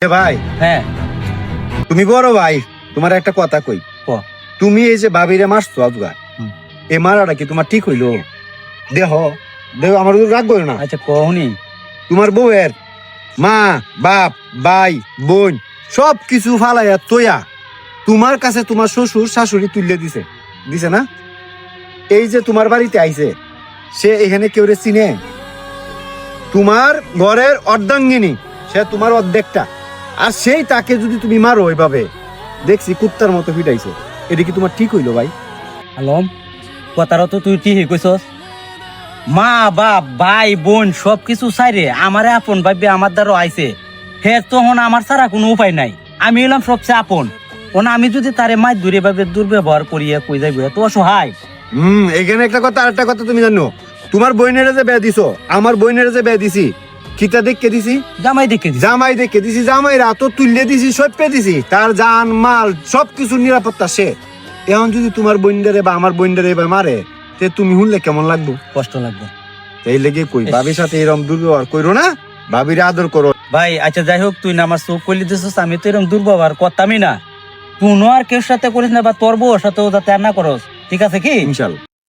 ভাই, হ্যাঁ তুমি বড় ভাই, তোমার একটা কথা কই। ক। তুমি এই যে বাবিরে মারছো আজগা, হুম। এ মারাটা কি তোমার ঠিক হইলো? দেহ দেহ আমার রাগ করো না। আচ্ছা কহনি তোমার বউয়ের মা, বাপ, ভাই, বোন সব কিছু ফালাইয়া তোয়া তোমার কাছে তোমার শ্বশুর শাশুড়ি তুলে দিছে দিছে না? এই যে তোমার বাড়িতে আইছে, সে এখানে কেউ রে চিনে? তোমার ঘরের অর্ধাঙ্গিনী, সে তোমার অর্ধেকটা। আর সেই তাকে যদি তুমি মারো ওইভাবে, দেখছি কুত্তার মতো পিটাইছো, এটা কি তোমার ঠিক হইলো ভাই? আলম কথাটা তো তুই ঠিকই কইছস। মা বাপ ভাই বোন সব কিছু চাইরে আমারে আপন ভাববে আমার দ্বারা আইছে। হে তখন আমার ছাড়া কোনো উপায় নাই, আমি এলাম সবচেয়ে আপন। ওনা আমি যদি তারে মাই দূরে ভাবে দুর্ব্যবহার করিয়া কই যাইব তো অসহায়। এখানে একটা কথা আর একটা কথা তুমি জানো, তোমার বইনেরা যে বিয়ে দিছো, আমার বইনেরা যে বিয়ে দিছি, খিতা দেখকে দিছি, জামাই দেখে দিছে। জামাই দেখে দিছি, জামাইরা তো তুললে দিছি, সপ্পে দিছি, তার জান মাল সবকিছুর নিরাপত্তা সে। এখন যদি তোমার বইন্ডারে বা আমার বইন্ডারে এবার মারে, তে তুমি শুনলে কেমন লাগবে? কষ্ট লাগবে। এই লেগে কই, ভাবির সাথে এরকম দুর্ব্যবহার করো না, ভাবির আদর করো। ভাই আচ্ছা যাই হোক, তুই না আমার চোখ কইলি দিছিস, আমি তো এরকম দুর্ব্যবহার করতামই না। তুই আর কেউ সাথে করিস না, বা তোর বউর সাথেও যাতে আর না করস, ঠিক আছে কি? ইনশাল্লাহ।